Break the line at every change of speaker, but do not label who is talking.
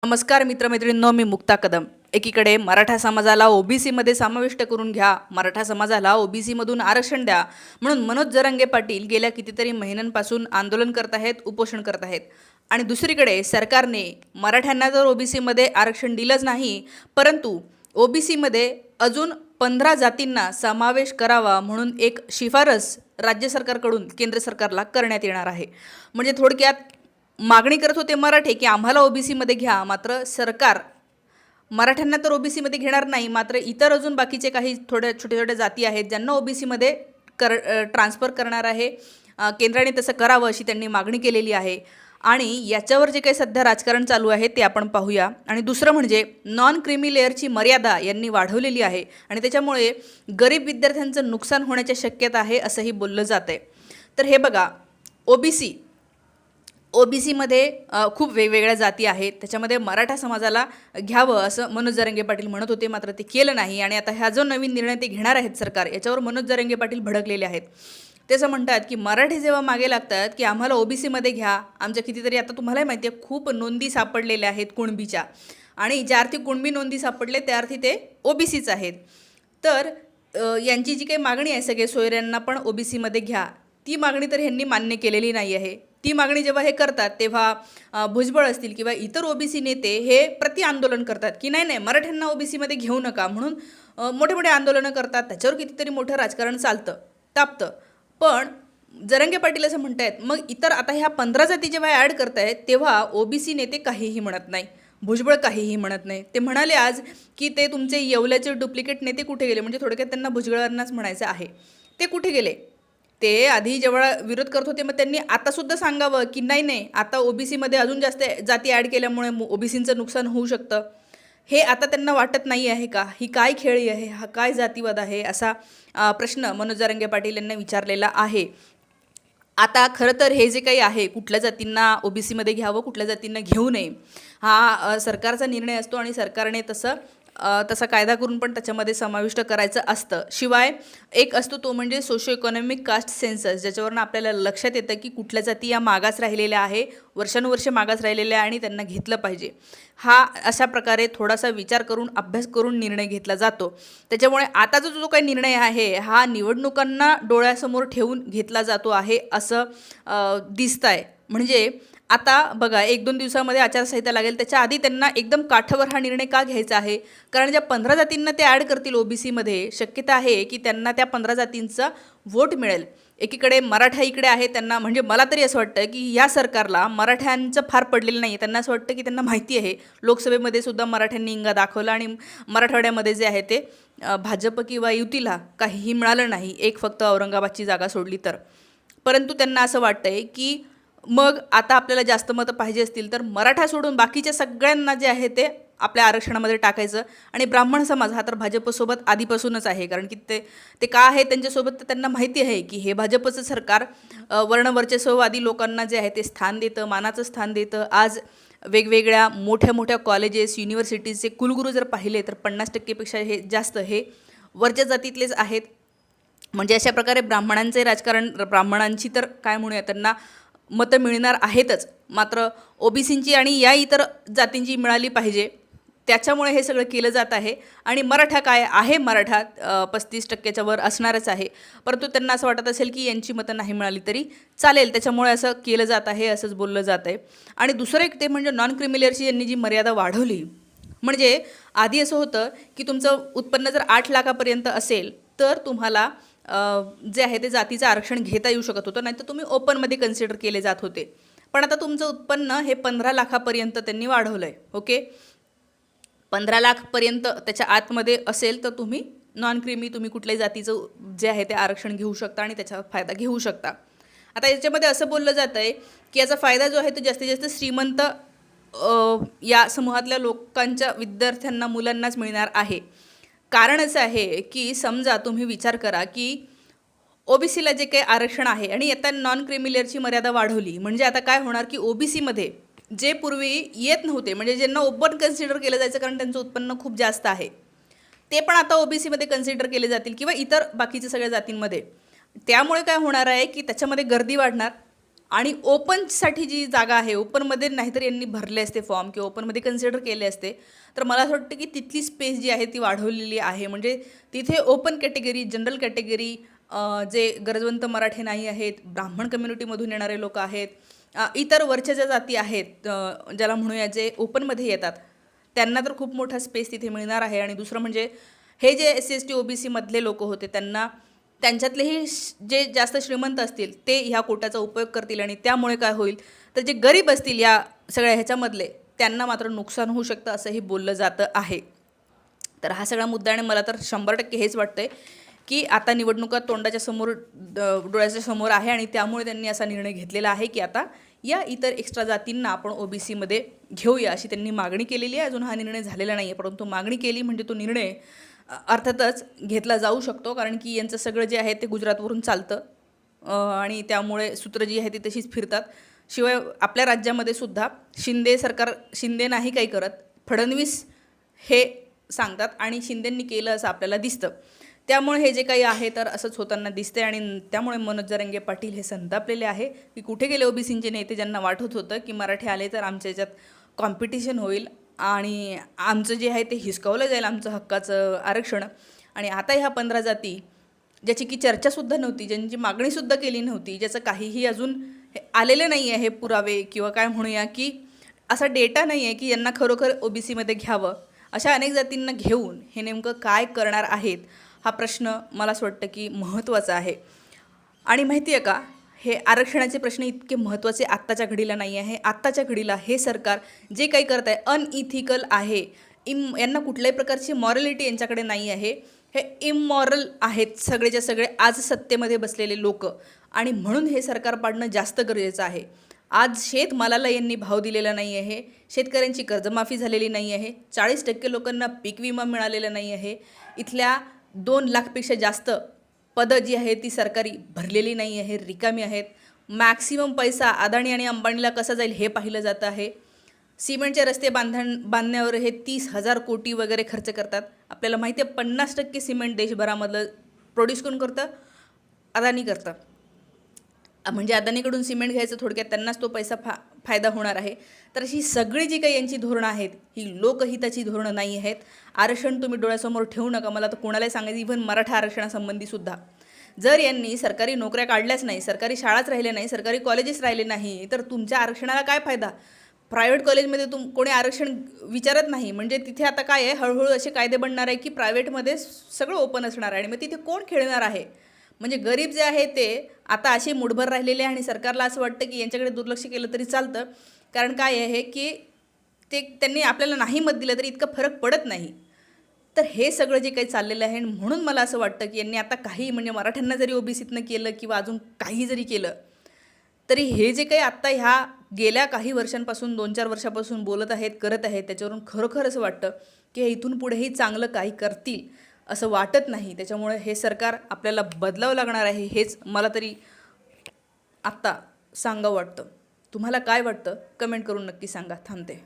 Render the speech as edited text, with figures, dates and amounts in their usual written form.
नमस्कार मित्रमैत्रिणींनो, मी मुक्ता कदम. एकीकडे मराठा समाजाला ओबीसीमध्ये समाविष्ट करून घ्या, मराठा समाजाला ओबीसीमधून आरक्षण द्या म्हणून मनोज जरांगे पाटील गेल्या कितीतरी महिन्यांपासून आंदोलन करत आहेत, उपोषण करत आहेत. आणि दुसरीकडे सरकारने मराठ्यांना जर ओबीसीमध्ये आरक्षण दिलंच नाही, परंतु ओबीसीमध्ये अजून 15 जातींना समावेश करावा म्हणून एक शिफारस राज्य सरकारकडून केंद्र सरकारला करण्यात येणार आहे. म्हणजे थोडक्यात मागणी करत होते मराठे की आम्हाला ओबीसीमध्ये घ्या, मात्र सरकार मराठ्यांना तर ओबीसीमध्ये घेणार नाही, मात्र इतर अजून बाकीचे काही छोट्या छोट्या जाती आहेत ज्यांना ओबीसीमध्ये ट्रान्सफर करणार आहे. केंद्राने तसं करावं अशी त्यांनी मागणी केलेली आहे. आणि याच्यावर जे काही सध्या राजकारण चालू आहे ते आपण पाहूया. आणि दुसरं म्हणजे नॉन क्रिमी लेअरची मर्यादा यांनी वाढवलेली आहे आणि त्याच्यामुळे गरीब विद्यार्थ्यांचं नुकसान होण्याची शक्यता आहे असंही बोललं जातं आहे. तर हे बघा, ओबीसीमध्ये खूप वेगवेगळ्या जाती आहेत, त्याच्यामध्ये मराठा समाजाला घ्यावं असं मनोज जरांगे पाटील म्हणत होते, मात्र ते केलं नाही. आणि आता हा जो नवीन निर्णय ते घेणार आहेत सरकार, याच्यावर मनोज जरांगे पाटील भडकलेले आहेत. ते असं म्हणतात की मराठी जेव्हा मागे लागतात की आम्हाला ओबीसीमध्ये घ्या, आमच्या कितीतरी आता तुम्हालाही माहिती आहे खूप नोंदी सापडलेल्या आहेत कुणबीच्या, आणि ज्या अर्थी कुणबी नोंदी सापडले त्या अर्थी ते ओबीसीच आहेत. तर यांची जी काही मागणी आहे सगळे सोयऱ्यांना पण ओबीसीमध्ये घ्या, ती मागणी तर ह्यांनी मान्य केलेली नाही आहे. ती मागणी जेव्हा हे करतात तेव्हा भुजबळ असतील किंवा इतर ओबीसी नेते हे प्रति आंदोलन करतात की नाही नाही मराठ्यांना ओबीसीमध्ये घेऊ नका म्हणून मोठे मोठे आंदोलनं करतात. त्याच्यावर कितीतरी मोठं राजकारण चालतं, तापतं. पण जरांगे पाटील असं म्हणत आहेत, मग इतर आता ह्या 15 जाती जेव्हा ॲड करतायत तेव्हा ओबीसी नेते काहीही म्हणत नाही, भुजबळ काहीही म्हणत नाही. ते म्हणाले आज की ते तुमचे येवल्याचे डुप्लिकेट नेते कुठे गेले, म्हणजे थोडक्यात त्यांना भुजबळांनाच म्हणायचं आहे, ते कुठे गेले. ते आधी जेव्हा विरोध करत होते मग त्यांनी आतासुद्धा सांगावं की नाही नाही आता ओबीसीमध्ये अजून जास्त जाती ॲड केल्यामुळे ओबीसींचं नुकसान होऊ शकतं. हे आता त्यांना वाटत नाही आहे का? ही काय खेळी आहे, हा काय जातीवाद आहे, असा प्रश्न मनोज जरांगे पाटील यांना विचारलेला आहे. आता खरं तर हे जे काही आहे, कुठल्या जातींना ओबीसीमध्ये घ्यावं, कुठल्या जातींना घेऊ नये, हा सरकारचा निर्णय असतो आणि सरकारने तसा कायदा करून पण त्याच्यामध्ये समाविष्ट करायचं असतं. शिवाय एक असतो तो म्हणजे सोशो इकॉनॉमिक कास्ट सेन्सस, ज्याच्यावरून आपल्याला लक्षात येतं की कुठल्या जाती या मागास राहिलेल्या आहे, वर्षानुवर्षे मागास राहिलेल्या आहे आणि त्यांना घेतलं पाहिजे. हा अशा प्रकारे थोडासा विचार करून अभ्यास करून निर्णय घेतला जातो. त्याच्यामुळे आताचा जो काही निर्णय आहे हा निवडणुकांना डोळ्यासमोर ठेवून घेतला जातो आहे असं दिसतं आहे. म्हणजे आता बघा 1-2 दिवसामध्ये आचारसंहिता लागेल, त्याच्या आधी त्यांना एकदम काठावर हा निर्णय का घ्यायचा आहे, कारण ज्या 15 जातींना ते ॲड करतील ओबीसीमध्ये शक्यता आहे की त्यांना त्या 15 जातींचा वोट मिळेल. एकीकडे मराठा इकडे आहे, त्यांना म्हणजे मला तरी असं वाटतं की या सरकारला मराठ्यांचं फार पडलेलं नाही. त्यांना असं वाटतं की त्यांना माहिती आहे लोकसभेमध्ये सुद्धा मराठ्यांनी इंगा दाखवला आणि मराठवाड्यामध्ये जे आहे ते भाजप किंवा युतीला काहीही मिळालं नाही, एक फक्त औरंगाबादची जागा सोडली तर. परंतु त्यांना असं वाटतं आहे की मग आता आपल्याला जास्त मतं पाहिजे असतील तर मराठा सोडून बाकीच्या सगळ्यांना जे आहे ते आपल्या आरक्षणामध्ये टाकायचं. आणि ब्राह्मण समाज हा तर भाजपसोबत आधीपासूनच आहे, कारण की ते का आहे त्यांच्यासोबत, तर त्यांना माहिती आहे की हे भाजपचं सरकार वर्णवर्चस्ववादी लोकांना जे आहे ते स्थान देतं, मानाचं स्थान देतं. आज वेगवेगळ्या मोठ्या मोठ्या कॉलेजेस, युनिव्हर्सिटीजचे कुलगुरू जर पाहिले तर 50%पेक्षा हे जास्त हे वरच्या जातीतलेच आहेत. म्हणजे अशा प्रकारे ब्राह्मणांचे राजकारण, ब्राह्मणांची तर काय म्हणूया, त्यांना मतं मिळणार आहेतच, मात्र ओबीसींची आणि या इतर जातींची मिळाली पाहिजे, त्याच्यामुळे हे सगळं केलं जात आहे. आणि मराठा काय आहे, मराठा 35%च्या वर असणारच आहे, परंतु त्यांना असं वाटत असेल की यांची मतं नाही मिळाली तरी चालेल, त्याच्यामुळे असं केलं जात आहे, असंच बोललं जात आहे. आणि दुसरं एक ते म्हणजे नॉन क्रिमिलियरची यांनी जी मर्यादा वाढवली, म्हणजे आधी असं होतं की तुमचं उत्पन्न जर 8 लाखापर्यंत असेल तर तुम्हाला जे आहे ते जातीचं आरक्षण घेता येऊ शकत होतं, नाही तर तुम्ही ओपनमध्ये कन्सिडर केले जात होते. पण आता तुमचं उत्पन्न हे 15 लाखापर्यंत त्यांनी वाढवलं आहे. ओके, 15 लाखपर्यंत त्याच्या आतमध्ये असेल तर तुम्ही नॉन क्रिमी, तुम्ही कुठल्याही जातीचं जे आहे ते आरक्षण घेऊ शकता आणि त्याचा फायदा घेऊ शकता. आता याच्यामध्ये असं बोललं जातं आहे की याचा फायदा जो आहे तो जास्तीत जास्त श्रीमंत या समूहातल्या लोकांच्या विद्यार्थ्यांना, मुलांनाच मिळणार आहे. कारण असं आहे की समजा तुम्ही विचार करा की ओबीसीला जे काही आरक्षण आहे आणि आता नॉन क्रिमिलियरची मर्यादा वाढवली, म्हणजे आता काय होणार की ओबीसीमध्ये जे पूर्वी येत नव्हते, म्हणजे ज्यांना ओपन कन्सिडर केलं जायचं कारण त्यांचं उत्पन्न खूप जास्त आहे, ते पण आता ओबीसीमध्ये कन्सिडर केले जातील किंवा इतर बाकीच्या सगळ्या जातींमध्ये. त्यामुळे काय होणार आहे की त्याच्यामध्ये गर्दी वाढणार आणि ओपनसाठी जी जागा आहे, ओपनमध्ये नाहीतर यांनी भरले असते फॉर्म किंवा ओपनमध्ये कन्सिडर केले असते, तर मला असं वाटतं की तिथली स्पेस जी आहे ती वाढवलेली आहे. म्हणजे तिथे ओपन कॅटेगरी, जनरल कॅटेगरी, जे गरजवंत मराठे नाही आहेत, ब्राह्मण कम्युनिटीमधून येणारे लोक आहेत, इतर वरच्या ज्या जाती आहेत, ज्याला म्हणूया जे ओपनमध्ये येतात, त्यांना तर खूप मोठा स्पेस तिथे मिळणार आहे. आणि दुसरं म्हणजे हे जे SC ST OBC मधले लोक होते त्यांना त्यांच्यातलेही जे जास्त श्रीमंत असतील ते ह्या कोट्याचा उपयोग करतील आणि त्यामुळे काय होईल तर जे गरीब असतील या सगळ्या ह्याच्यामधले त्यांना मात्र नुकसान होऊ शकतं असंही बोललं जातं आहे. तर हा सगळा मुद्दा आणि मला तर 100% हेच वाटतंय की आता निवडणुका तोंडाच्या समोर डोळ्याच्या समोर आहे आणि त्यामुळे त्यांनी असा निर्णय घेतलेला आहे की आता या इतर एक्स्ट्रा जातींना आपण OBCमध्ये घेऊया अशी त्यांनी मागणी केलेली आहे. अजून हा निर्णय झालेला नाही आहे, परंतु मागणी केली म्हणजे तो निर्णय अर्थातच घेतला जाऊ शकतो, कारण की यांचं सगळं जे आहे ते गुजरातवरून चालतं आणि त्यामुळे सूत्र जी आहे ती तशीच फिरतात. शिवाय आपल्या राज्यामध्ये सुद्धा शिंदे सरकार, शिंदे नाही काही करत, फडणवीस हे सांगतात आणि शिंदेंनी केलं असं आपल्याला दिसतं. त्यामुळे हे जे काही आहे तर असंच होताना दिसते आणि त्यामुळे मनोज जरांगे पाटील हे संतापलेले आहे की कुठे गेले OBCचे नेते, ज्यांना वाटत होतं की मराठी आले तर आमच्या याच्यात कॉम्पिटिशन होईल आणि आमचं जे आहे ते हिसकावलं जाईल, आमचं हक्काचं आरक्षण. आणि आता ह्या 15 जाती ज्याची की चर्चासुद्धा नव्हती, ज्यांची मागणीसुद्धा केली नव्हती, ज्याचं काहीही अजून हे आलेलं नाही आहे पुरावे किंवा काय म्हणूया की असा डेटा नाही आहे की यांना खरोखर OBCमध्ये घ्यावं, अशा अनेक जातींना घेऊन हे नेमकं काय करणार आहेत हा प्रश्न मला असं वाटतं की महत्त्वाचा आहे. आणि माहिती आहे का, हे आरक्षणाचे प्रश्न इतके महत्त्वाचे आत्ताच्या घडीला नाही आहे. आत्ताच्या घडीला हे सरकार जे काही करत आहे अनइथिकल आहे. यांना कुठल्याही प्रकारची मॉरॅलिटी यांच्याकडे नाही आहे. हे इमॉरल आहेत सगळेच्या सगळे आज सत्तेमध्ये बसलेले लोक आणि म्हणून हे सरकार पाडणं जास्त गरजेचं आहे. आज शेतमालाला यांनी भाव दिलेला नाही आहे, शेतकऱ्यांची कर्जमाफी झालेली नाही आहे, 40% लोकांना पीक विमा मिळालेला नाही आहे, इथल्या 2 लाखपेक्षा जास्त पदं जी आहेत ती सरकारी भरलेली नाही आहे, रिकामी आहेत. मॅक्सिमम पैसा अदाणी आणि अंबानीला कसा जाईल हे पाहिलं जातं आहे. सिमेंटचे रस्ते बांधण्यावर हे 30,000 कोटी वगैरे खर्च करतात. आपल्याला माहिती आहे 50% सिमेंट देशभरामधलं प्रोड्यूस कोण करतं? अदानी करतं. म्हणजे अदानीकडून सिमेंट घ्यायचं, थोडक्यात त्यांनाच तो पैसा फायदा होणार आहे. तर अशी सगळी जी काही यांची धोरणं आहेत ही लोकहिताची धोरणं नाही आहेत. आरक्षण तुम्ही डोळ्यासमोर ठेवू नका. मला तर कोणालाही सांगायचं, इव्हन मराठा आरक्षणासंबंधीसुद्धा जर यांनी सरकारी नोकऱ्या काढल्याच नाही, सरकारी शाळाच राहिले नाही, सरकारी कॉलेजेस राहिले नाही, तर तुमच्या आरक्षणाला काय फायदा? प्रायव्हेट कॉलेजमध्ये कोणी आरक्षण विचारत नाही, म्हणजे तिथे आता काय आहे, हळूहळू असे कायदे बनणार आहे की प्रायव्हेटमध्ये सगळं ओपन असणार आहे आणि मग तिथे कोण खेळणार आहे? म्हणजे गरीब जे आहे ते आता असे मुठभर राहिलेले आहे आणि सरकारला असं वाटतं की यांच्याकडे दुर्लक्ष केलं तरी चालतं, कारण काय आहे की ते त्यांनी आपल्याला नाही मत दिलं तरी इतका फरक पडत नाही. तर हे सगळं जे काही चाललेलं आहे, म्हणून मला असं वाटतं की यांनी आता काही म्हणजे मराठ्यांना जरी OBCतनं केलं किंवा अजून काही जरी केलं तरी हे जे काही आत्ता ह्या गेल्या काही वर्षांपासून 2-4 वर्षापासून बोलत आहेत, करत आहेत, त्याच्यावरून खरोखर असं वाटतं की हे इथून पुढेही चांगलं काही करतील असं वाटत नाही. त्याच्यामुळे हे सरकार आपल्याला बदलावं लागणार आहे, हेच मला तरी आत्ता सांगावं वाटतं. तुम्हाला काय वाटतं कमेंट करून नक्की सांगा. थांबते.